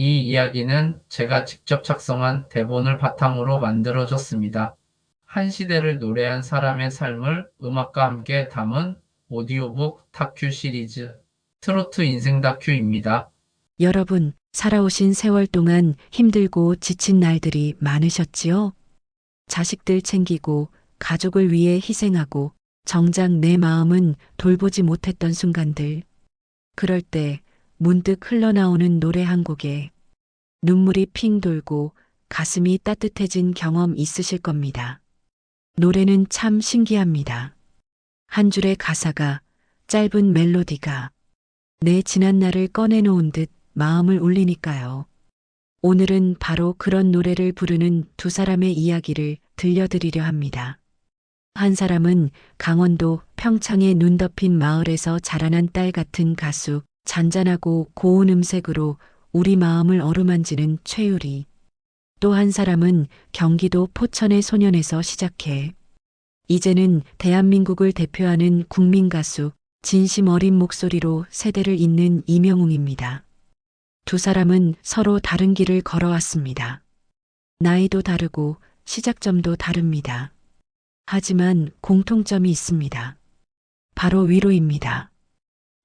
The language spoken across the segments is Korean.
이 이야기는 제가 직접 작성한 대본을 바탕으로 만들어졌습니다. 한 시대를 노래한 사람의 삶을 음악과 함께 담은 오디오북 다큐 시리즈 트로트 인생 다큐입니다. 여러분, 살아오신 세월 동안 힘들고 지친 날들이 많으셨지요? 자식들 챙기고 가족을 위해 희생하고 정작 내 마음은 돌보지 못했던 순간들. 그럴 때 문득 흘러나오는 노래 한 곡에 눈물이 핑 돌고 가슴이 따뜻해진 경험 있으실 겁니다. 노래는 참 신기합니다. 한 줄의 가사가, 짧은 멜로디가 내 지난 날을 꺼내놓은 듯 마음을 울리니까요. 오늘은 바로 그런 노래를 부르는 두 사람의 이야기를 들려드리려 합니다. 한 사람은 강원도 평창의 눈 덮인 마을에서 자라난 딸 같은 가수, 잔잔하고 고운 음색으로 우리 마음을 어루만지는 최유리. 또 한 사람은 경기도 포천의 소년에서 시작해 이제는 대한민국을 대표하는 국민 가수, 진심 어린 목소리로 세대를 잇는 이명웅입니다. 두 사람은 서로 다른 길을 걸어왔습니다. 나이도 다르고 시작점도 다릅니다. 하지만 공통점이 있습니다. 바로 위로입니다.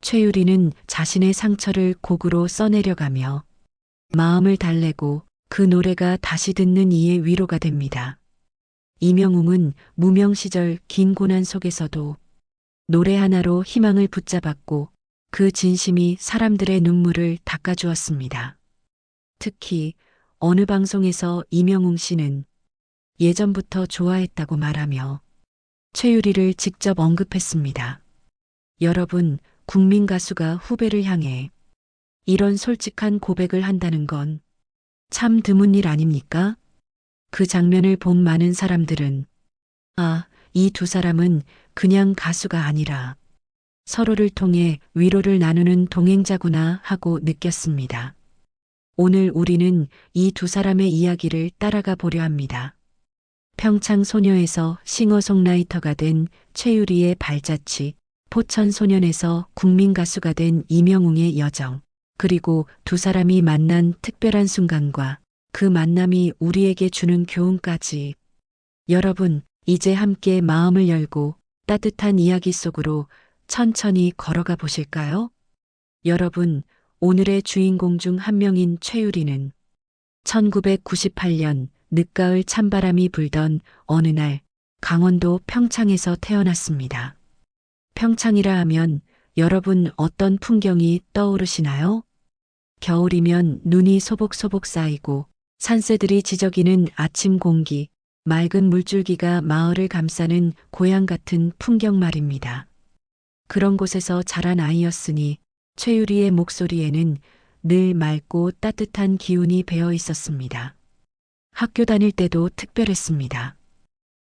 최유리는 자신의 상처를 곡으로 써내려가며 마음을 달래고 그 노래가 다시 듣는 이의 위로가 됩니다. 이명웅은 무명 시절 긴 고난 속에서도 노래 하나로 희망을 붙잡았고 그 진심이 사람들의 눈물을 닦아주었습니다. 특히 어느 방송에서 이명웅 씨는 예전부터 좋아했다고 말하며 최유리를 직접 언급했습니다. 여러분, 국민 가수가 후배를 향해 이런 솔직한 고백을 한다는 건 참 드문 일 아닙니까? 그 장면을 본 많은 사람들은 아, 이 두 사람은 그냥 가수가 아니라 서로를 통해 위로를 나누는 동행자구나 하고 느꼈습니다. 오늘 우리는 이 두 사람의 이야기를 따라가 보려 합니다. 평창 소녀에서 싱어송라이터가 된 최유리의 발자취, 포천 소년에서 국민 가수가 된 이명웅의 여정, 그리고 두 사람이 만난 특별한 순간과 그 만남이 우리에게 주는 교훈까지. 여러분, 이제 함께 마음을 열고 따뜻한 이야기 속으로 천천히 걸어가 보실까요? 여러분, 오늘의 주인공 중 한 명인 최유리는 1998년 늦가을 찬바람이 불던 어느 날 강원도 평창에서 태어났습니다. 평창이라 하면 여러분 어떤 풍경이 떠오르시나요? 겨울이면 눈이 소복소복 쌓이고 산새들이 지저귀는 아침 공기, 맑은 물줄기가 마을을 감싸는 고향 같은 풍경 말입니다. 그런 곳에서 자란 아이였으니 최유리의 목소리에는 늘 맑고 따뜻한 기운이 배어 있었습니다. 학교 다닐 때도 특별했습니다.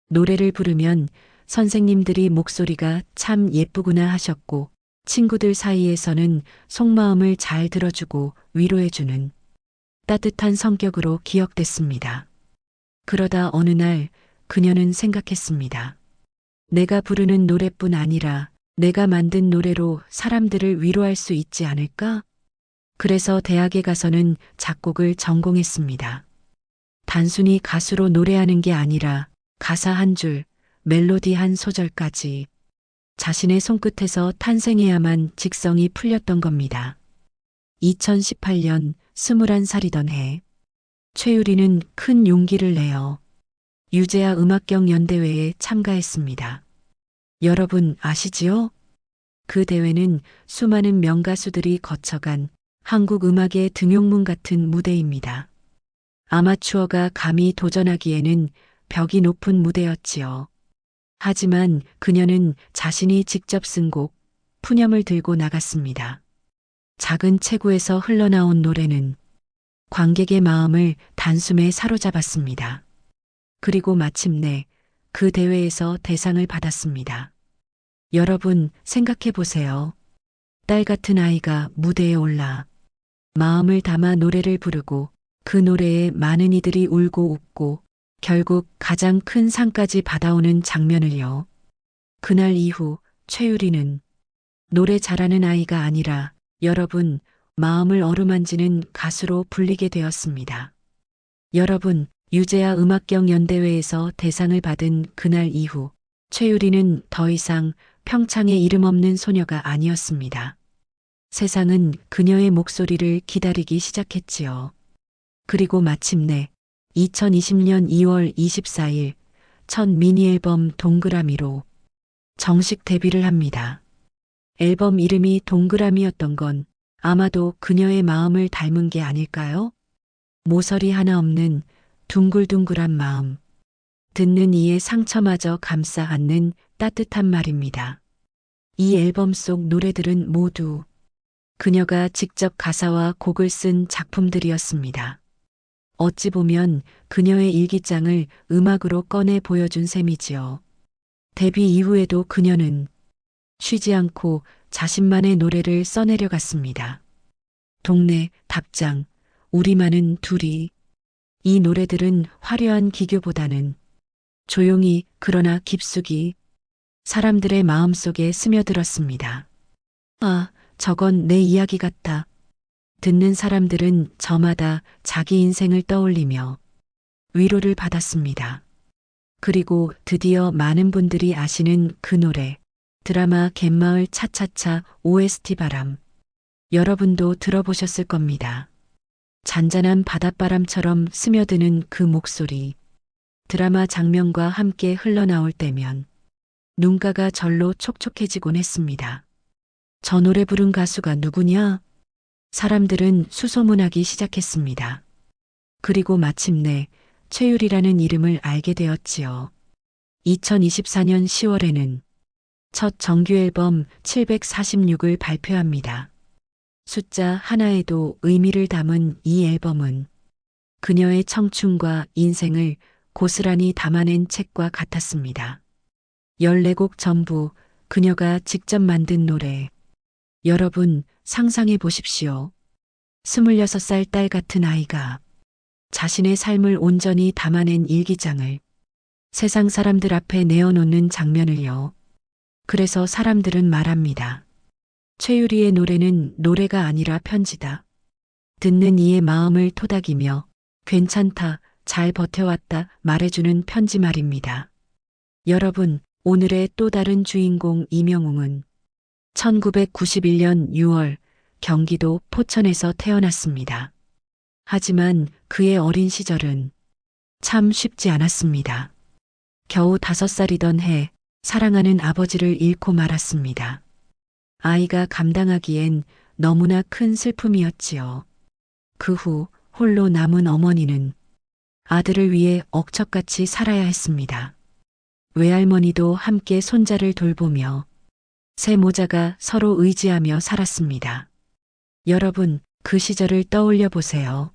노래를 부르면 선생님들이 목소리가 참 예쁘구나 하셨고 친구들 사이에서는 속마음을 잘 들어주고 위로해주는 따뜻한 성격으로 기억됐습니다. 그러다 어느 날 그녀는 생각했습니다. 내가 부르는 노래뿐 아니라 내가 만든 노래로 사람들을 위로할 수 있지 않을까? 그래서 대학에 가서는 작곡을 전공했습니다. 단순히 가수로 노래하는 게 아니라 가사 한 줄, 멜로디 한 소절까지 자신의 손끝에서 탄생해야만 직성이 풀렸던 겁니다. 2018년 21살이던 해, 최유리는 큰 용기를 내어 유재하 음악경 연대회에 참가했습니다. 여러분 아시지요? 그 대회는 수많은 명가수들이 거쳐간 한국 음악의 등용문 같은 무대입니다. 아마추어가 감히 도전하기에는 벽이 높은 무대였지요. 하지만 그녀는 자신이 직접 쓴 곡, 푸념을 들고 나갔습니다. 작은 체구에서 흘러나온 노래는 관객의 마음을 단숨에 사로잡았습니다. 그리고 마침내 그 대회에서 대상을 받았습니다. 여러분 생각해 보세요. 딸 같은 아이가 무대에 올라 마음을 담아 노래를 부르고 그 노래에 많은 이들이 울고 웃고 결국 가장 큰 상까지 받아오는 장면을요. 그날 이후 최유리는 노래 잘하는 아이가 아니라 여러분 마음을 어루만지는 가수로 불리게 되었습니다. 여러분, 유재하 음악경 연대회에서 대상을 받은 그날 이후 최유리는 더 이상 평창에 이름 없는 소녀가 아니었습니다. 세상은 그녀의 목소리를 기다리기 시작했지요. 그리고 마침내 2020년 2월 24일 첫 미니 앨범 동그라미로 정식 데뷔를 합니다. 앨범 이름이 동그라미였던 건 아마도 그녀의 마음을 닮은 게 아닐까요? 모서리 하나 없는 둥글둥글한 마음. 듣는 이의 상처마저 감싸 안는 따뜻한 말입니다. 이 앨범 속 노래들은 모두 그녀가 직접 가사와 곡을 쓴 작품들이었습니다. 어찌 보면 그녀의 일기장을 음악으로 꺼내 보여준 셈이지요. 데뷔 이후에도 그녀는 쉬지 않고 자신만의 노래를 써내려갔습니다. 동네, 답장, 우리만은 둘이. 이 노래들은 화려한 기교보다는 조용히 그러나 깊숙이 사람들의 마음속에 스며들었습니다. 아, 저건 내 이야기 같다. 듣는 사람들은 저마다 자기 인생을 떠올리며 위로를 받았습니다. 그리고 드디어 많은 분들이 아시는 그 노래, 드라마 갯마을 차차차 OST 바람. 여러분도 들어보셨을 겁니다. 잔잔한 바닷바람처럼 스며드는 그 목소리. 드라마 장면과 함께 흘러나올 때면 눈가가 절로 촉촉해지곤 했습니다. 저 노래 부른 가수가 누구냐? 사람들은 수소문하기 시작했습니다. 그리고 마침내 최유리라는 이름을 알게 되었지요. 2024년 10월에는 첫 정규 앨범 746을 발표합니다. 숫자 하나에도 의미를 담은 이 앨범은 그녀의 청춘과 인생을 고스란히 담아낸 책과 같았습니다. 14곡 전부 그녀가 직접 만든 노래. 여러분 상상해 보십시오. 26살 딸 같은 아이가 자신의 삶을 온전히 담아낸 일기장을 세상 사람들 앞에 내어놓는 장면을요. 그래서 사람들은 말합니다. 최유리의 노래는 노래가 아니라 편지다. 듣는 이의 마음을 토닥이며 괜찮다, 잘 버텨왔다 말해주는 편지 말입니다. 여러분, 오늘의 또 다른 주인공 이명웅은 1991년 6월 경기도 포천에서 태어났습니다. 하지만 그의 어린 시절은 참 쉽지 않았습니다. 겨우 5살이던 해 사랑하는 아버지를 잃고 말았습니다. 아이가 감당하기엔 너무나 큰 슬픔이었지요. 그 후 홀로 남은 어머니는 아들을 위해 억척같이 살아야 했습니다. 외할머니도 함께 손자를 돌보며 세 모자가 서로 의지하며 살았습니다. 여러분, 그 시절을 떠올려 보세요.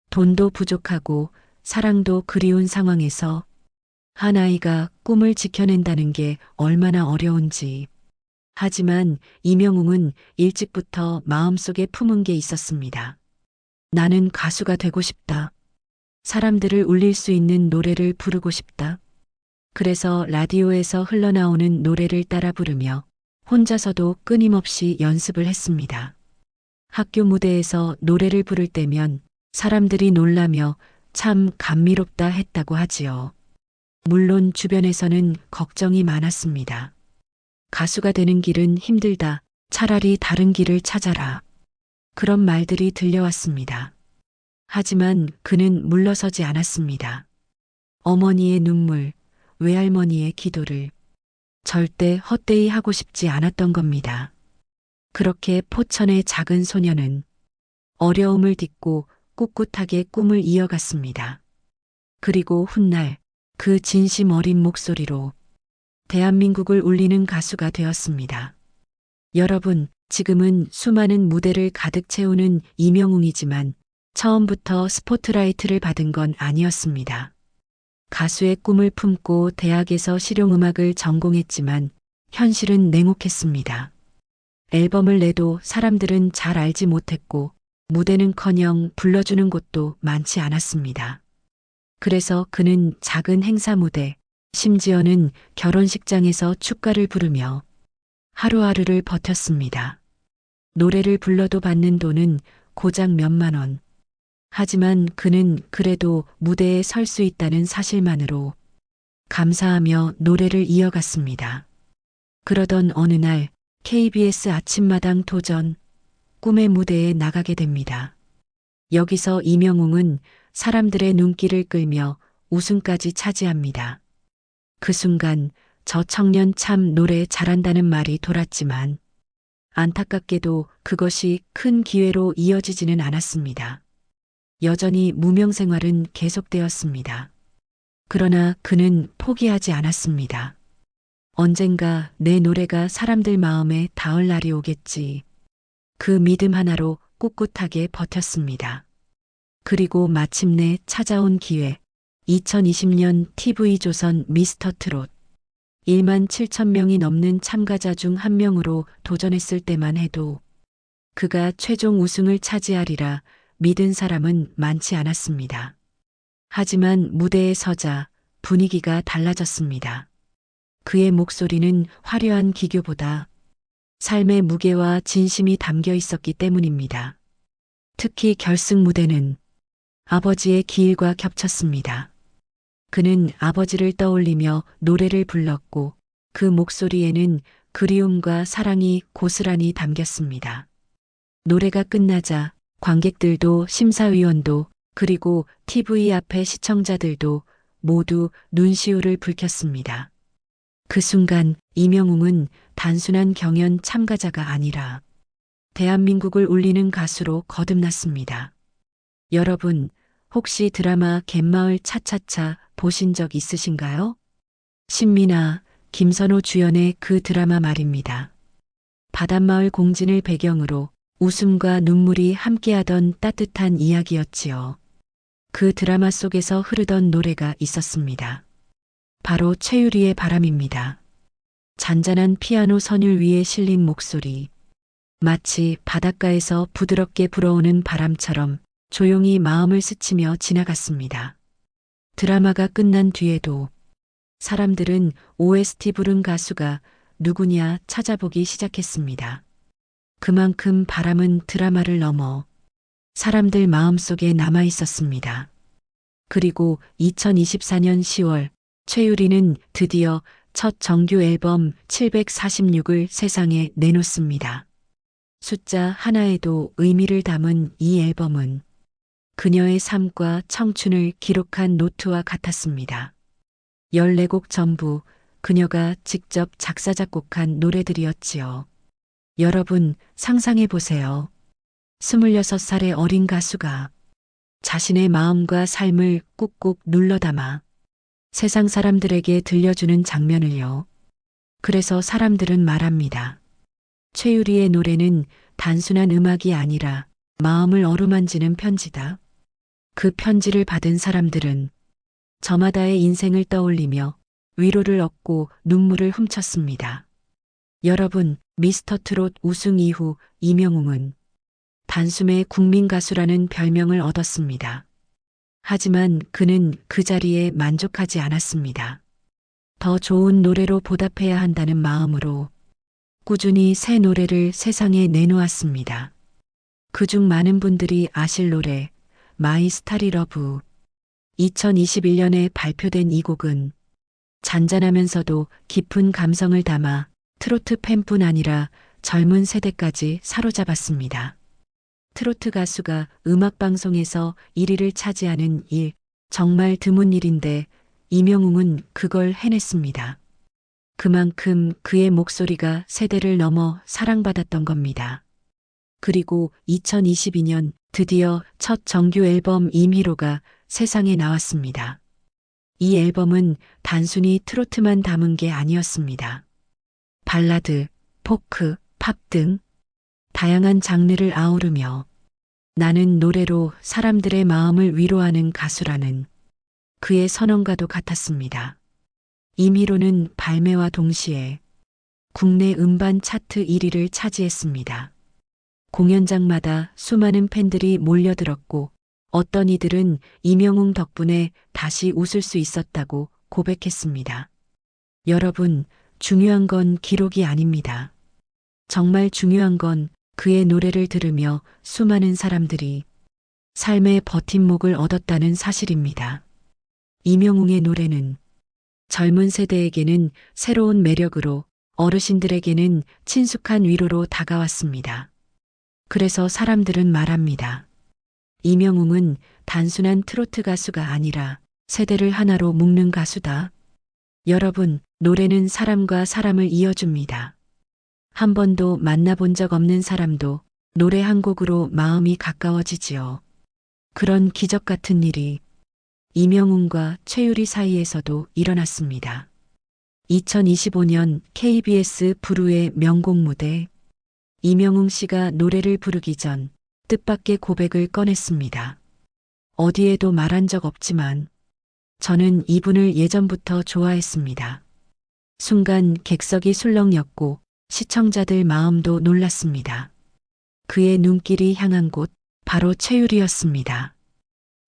돈도 부족하고 사랑도 그리운 상황에서 한 아이가 꿈을 지켜낸다는 게 얼마나 어려운지. 하지만 이명웅은 일찍부터 마음속에 품은 게 있었습니다. 나는 가수가 되고 싶다. 사람들을 울릴 수 있는 노래를 부르고 싶다. 그래서 라디오에서 흘러나오는 노래를 따라 부르며 혼자서도 끊임없이 연습을 했습니다. 학교 무대에서 노래를 부를 때면 사람들이 놀라며 참 감미롭다 했다고 하지요. 물론 주변에서는 걱정이 많았습니다. 가수가 되는 길은 힘들다. 차라리 다른 길을 찾아라. 그런 말들이 들려왔습니다. 하지만 그는 물러서지 않았습니다. 어머니의 눈물, 외할머니의 기도를 절대 헛되이 하고 싶지 않았던 겁니다. 그렇게 포천의 작은 소녀는 어려움을 딛고 꿋꿋하게 꿈을 이어갔습니다. 그리고 훗날 그 진심 어린 목소리로 대한민국을 울리는 가수가 되었습니다. 여러분, 지금은 수많은 무대를 가득 채우는 이명웅이지만 처음부터 스포트라이트를 받은 건 아니었습니다. 가수의 꿈을 품고 대학에서 실용음악을 전공했지만 현실은 냉혹했습니다. 앨범을 내도 사람들은 잘 알지 못했고 무대는커녕 불러주는 곳도 많지 않았습니다. 그래서 그는 작은 행사 무대, 심지어는 결혼식장에서 축가를 부르며 하루하루를 버텼습니다. 노래를 불러도 받는 돈은 고작 몇만 원. 하지만 그는 그래도 무대에 설 수 있다는 사실만으로 감사하며 노래를 이어갔습니다. 그러던 어느 날 KBS 아침마당 도전 꿈의 무대에 나가게 됩니다. 여기서 이명웅은 사람들의 눈길을 끌며 우승까지 차지합니다. 그 순간 저 청년 참 노래 잘한다는 말이 돌았지만 안타깝게도 그것이 큰 기회로 이어지지는 않았습니다. 여전히 무명 생활은 계속되었습니다. 그러나 그는 포기하지 않았습니다. 언젠가 내 노래가 사람들 마음에 닿을 날이 오겠지. 그 믿음 하나로 꿋꿋하게 버텼습니다. 그리고 마침내 찾아온 기회. 2020년 TV조선 미스터 트롯. 1만 7천 명이 넘는 참가자 중 한 명으로 도전했을 때만 해도 그가 최종 우승을 차지하리라 믿은 사람은 많지 않았습니다. 하지만 무대에 서자 분위기가 달라졌습니다. 그의 목소리는 화려한 기교보다 삶의 무게와 진심이 담겨 있었기 때문입니다. 특히 결승 무대는 아버지의 기일과 겹쳤습니다. 그는 아버지를 떠올리며 노래를 불렀고 그 목소리에는 그리움과 사랑이 고스란히 담겼습니다. 노래가 끝나자 관객들도 심사위원도 그리고 TV 앞의 시청자들도 모두 눈시울을 붉혔습니다. 그 순간 이명웅은 단순한 경연 참가자가 아니라 대한민국을 울리는 가수로 거듭났습니다. 여러분, 혹시 드라마 갯마을 차차차 보신 적 있으신가요? 신민아, 김선호 주연의 그 드라마 말입니다. 바닷마을 공진을 배경으로 웃음과 눈물이 함께하던 따뜻한 이야기였지요. 그 드라마 속에서 흐르던 노래가 있었습니다. 바로 최유리의 바람입니다. 잔잔한 피아노 선율 위에 실린 목소리. 마치 바닷가에서 부드럽게 불어오는 바람처럼 조용히 마음을 스치며 지나갔습니다. 드라마가 끝난 뒤에도 사람들은 OST 부른 가수가 누구냐 찾아보기 시작했습니다. 그만큼 바람은 드라마를 넘어 사람들 마음속에 남아 있었습니다. 그리고 2024년 10월 최유리는 드디어 첫 정규 앨범 746을 세상에 내놓습니다. 숫자 하나에도 의미를 담은 이 앨범은 그녀의 삶과 청춘을 기록한 노트와 같았습니다. 14곡 전부 그녀가 직접 작사 작곡한 노래들이었지요. 여러분 상상해 보세요. 26살의 어린 가수가 자신의 마음과 삶을 꾹꾹 눌러 담아 세상 사람들에게 들려주는 장면을요. 그래서 사람들은 말합니다. 최유리의 노래는 단순한 음악이 아니라 마음을 어루만지는 편지다. 그 편지를 받은 사람들은 저마다의 인생을 떠올리며 위로를 얻고 눈물을 훔쳤습니다. 여러분, 미스터 트롯 우승 이후 이명웅은 단숨에 국민 가수라는 별명을 얻었습니다. 하지만 그는 그 자리에 만족하지 않았습니다. 더 좋은 노래로 보답해야 한다는 마음으로 꾸준히 새 노래를 세상에 내놓았습니다. 그중 많은 분들이 아실 노래 마이 스타리 러브. 2021년에 발표된 이 곡은 잔잔하면서도 깊은 감성을 담아 트로트 팬뿐 아니라 젊은 세대까지 사로잡았습니다. 트로트 가수가 음악방송에서 1위를 차지하는 일, 정말 드문 일인데 이명웅은 그걸 해냈습니다. 그만큼 그의 목소리가 세대를 넘어 사랑받았던 겁니다. 그리고 2022년 드디어 첫 정규 앨범 임희로가 세상에 나왔습니다. 이 앨범은 단순히 트로트만 담은 게 아니었습니다. 발라드, 포크, 팝 등 다양한 장르를 아우르며 나는 노래로 사람들의 마음을 위로하는 가수라는 그의 선언과도 같았습니다. 임희로는 발매와 동시에 국내 음반 차트 1위를 차지했습니다. 공연장마다 수많은 팬들이 몰려들었고 어떤 이들은 이명웅 덕분에 다시 웃을 수 있었다고 고백했습니다. 여러분, 중요한 건 기록이 아닙니다. 정말 중요한 건 그의 노래를 들으며 수많은 사람들이 삶의 버팀목을 얻었다는 사실입니다. 이명웅의 노래는 젊은 세대에게는 새로운 매력으로, 어르신들에게는 친숙한 위로로 다가왔습니다. 그래서 사람들은 말합니다. 이명웅은 단순한 트로트 가수가 아니라 세대를 하나로 묶는 가수다. 여러분, 노래는 사람과 사람을 이어줍니다. 한 번도 만나본 적 없는 사람도 노래 한 곡으로 마음이 가까워지지요. 그런 기적 같은 일이 이명웅과 최유리 사이에서도 일어났습니다. 2025년 KBS 부르의 명곡 무대. 이명웅 씨가 노래를 부르기 전 뜻밖의 고백을 꺼냈습니다. 어디에도 말한 적 없지만 저는 이분을 예전부터 좋아했습니다. 순간 객석이 술렁였고 시청자들 마음도 놀랐습니다. 그의 눈길이 향한 곳, 바로 최유리였습니다.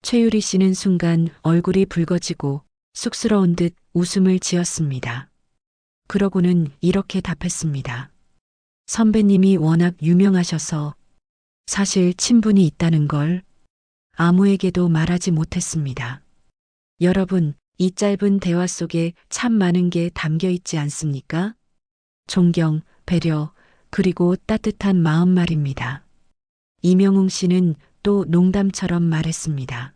최유리 씨는 순간 얼굴이 붉어지고 쑥스러운 듯 웃음을 지었습니다. 그러고는 이렇게 답했습니다. 선배님이 워낙 유명하셔서 사실 친분이 있다는 걸 아무에게도 말하지 못했습니다. 여러분, 이 짧은 대화 속에 참 많은 게 담겨 있지 않습니까? 존경, 배려, 그리고 따뜻한 마음 말입니다. 이명웅 씨는 또 농담처럼 말했습니다.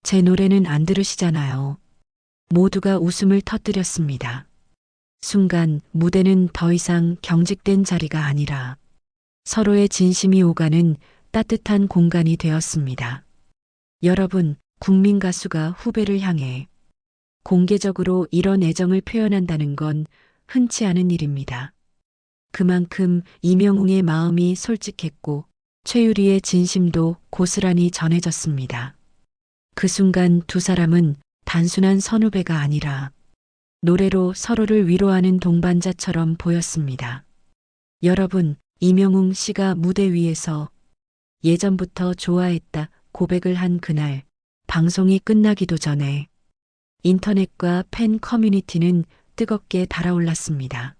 제 노래는 안 들으시잖아요. 모두가 웃음을 터뜨렸습니다. 순간 무대는 더 이상 경직된 자리가 아니라 서로의 진심이 오가는 따뜻한 공간이 되었습니다. 여러분, 국민 가수가 후배를 향해 공개적으로 이런 애정을 표현한다는 건 흔치 않은 일입니다. 그만큼 이명웅의 마음이 솔직했고 최유리의 진심도 고스란히 전해졌습니다. 그 순간 두 사람은 단순한 선후배가 아니라 노래로 서로를 위로하는 동반자처럼 보였습니다. 여러분, 이명웅 씨가 무대 위에서 예전부터 좋아했다 고백을 한 그날, 방송이 끝나기도 전에 인터넷과 팬 커뮤니티는 뜨겁게 달아올랐습니다.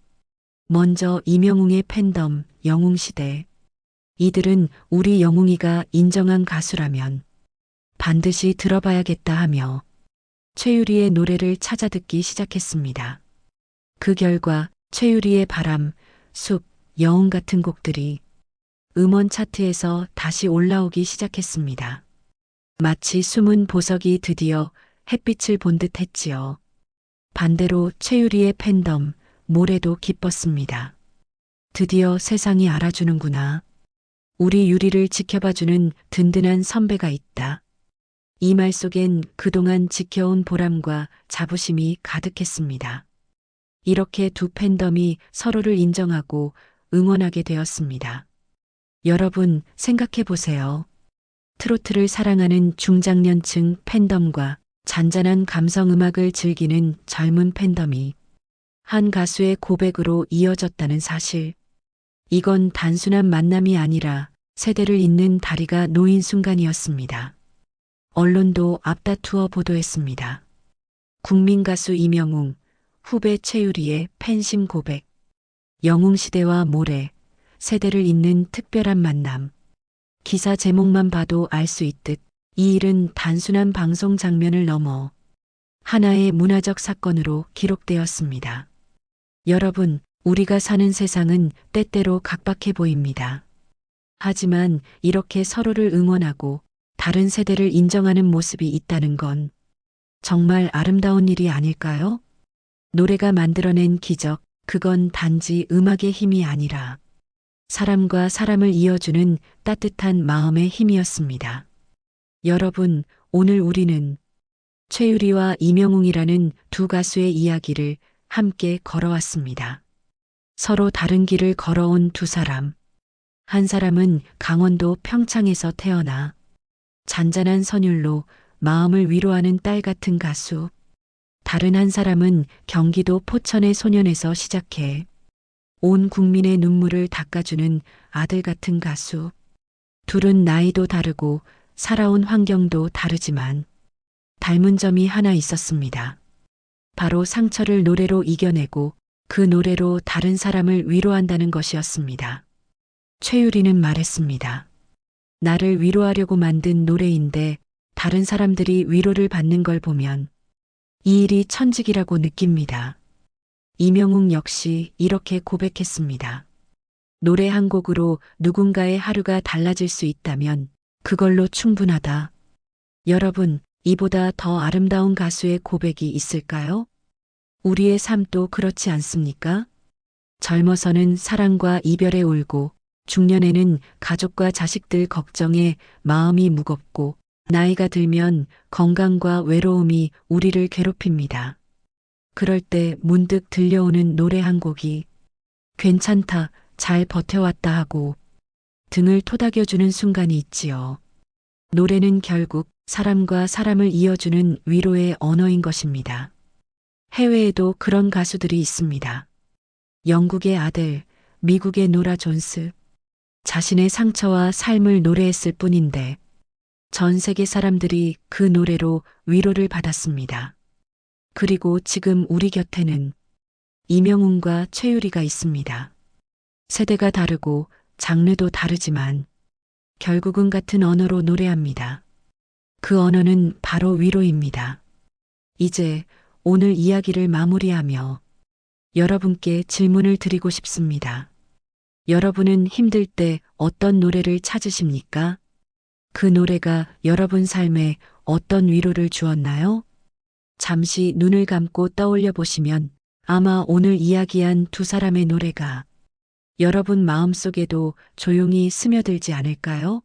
먼저 이명웅의 팬덤, 영웅시대. 이들은 우리 영웅이가 인정한 가수라면 반드시 들어봐야겠다 하며 최유리의 노래를 찾아 듣기 시작했습니다. 그 결과 최유리의 바람, 숲, 여운 같은 곡들이 음원 차트에서 다시 올라오기 시작했습니다. 마치 숨은 보석이 드디어 햇빛을 본 듯 했지요. 반대로 최유리의 팬덤, 모래도 기뻤습니다. 드디어 세상이 알아주는구나. 우리 유리를 지켜봐주는 든든한 선배가 있다. 이 말 속엔 그동안 지켜온 보람과 자부심이 가득했습니다. 이렇게 두 팬덤이 서로를 인정하고 응원하게 되었습니다. 여러분, 생각해 보세요. 트로트를 사랑하는 중장년층 팬덤과 잔잔한 감성음악을 즐기는 젊은 팬덤이 한 가수의 고백으로 이어졌다는 사실. 이건 단순한 만남이 아니라 세대를 잇는 다리가 놓인 순간이었습니다. 언론도 앞다투어 보도했습니다. 국민 가수 이명웅, 후배 최유리의 팬심 고백. 영웅시대와 모래, 세대를 잇는 특별한 만남. 기사 제목만 봐도 알 수 있듯 이 일은 단순한 방송 장면을 넘어 하나의 문화적 사건으로 기록되었습니다. 여러분, 우리가 사는 세상은 때때로 각박해 보입니다. 하지만 이렇게 서로를 응원하고 다른 세대를 인정하는 모습이 있다는 건 정말 아름다운 일이 아닐까요? 노래가 만들어낸 기적, 그건 단지 음악의 힘이 아니라 사람과 사람을 이어주는 따뜻한 마음의 힘이었습니다. 여러분, 오늘 우리는 최유리와 이명웅이라는 두 가수의 이야기를 함께 걸어왔습니다. 서로 다른 길을 걸어온 두 사람. 한 사람은 강원도 평창에서 태어나 잔잔한 선율로 마음을 위로하는 딸 같은 가수. 다른 한 사람은 경기도 포천의 소년에서 시작해 온 국민의 눈물을 닦아주는 아들 같은 가수. 둘은 나이도 다르고 살아온 환경도 다르지만 닮은 점이 하나 있었습니다. 바로 상처를 노래로 이겨내고 그 노래로 다른 사람을 위로한다는 것이었습니다. 최유리는 말했습니다. 나를 위로하려고 만든 노래인데 다른 사람들이 위로를 받는 걸 보면 이 일이 천직이라고 느낍니다. 이명웅 역시 이렇게 고백했습니다. 노래 한 곡으로 누군가의 하루가 달라질 수 있다면 그걸로 충분하다. 여러분, 이보다 더 아름다운 가수의 고백이 있을까요? 우리의 삶도 그렇지 않습니까? 젊어서는 사랑과 이별에 울고, 중년에는 가족과 자식들 걱정에 마음이 무겁고, 나이가 들면 건강과 외로움이 우리를 괴롭힙니다. 그럴 때 문득 들려오는 노래 한 곡이 괜찮다, 잘 버텨왔다 하고 등을 토닥여주는 순간이 있지요. 노래는 결국 사람과 사람을 이어주는 위로의 언어인 것입니다. 해외에도 그런 가수들이 있습니다. 영국의 아델, 미국의 노라 존스. 자신의 상처와 삶을 노래했을 뿐인데 전 세계 사람들이 그 노래로 위로를 받았습니다. 그리고 지금 우리 곁에는 이명웅과 최유리가 있습니다. 세대가 다르고 장르도 다르지만 결국은 같은 언어로 노래합니다. 그 언어는 바로 위로입니다. 이제 오늘 이야기를 마무리하며 여러분께 질문을 드리고 싶습니다. 여러분은 힘들 때 어떤 노래를 찾으십니까? 그 노래가 여러분 삶에 어떤 위로를 주었나요? 잠시 눈을 감고 떠올려 보시면 아마 오늘 이야기한 두 사람의 노래가 여러분 마음속에도 조용히 스며들지 않을까요?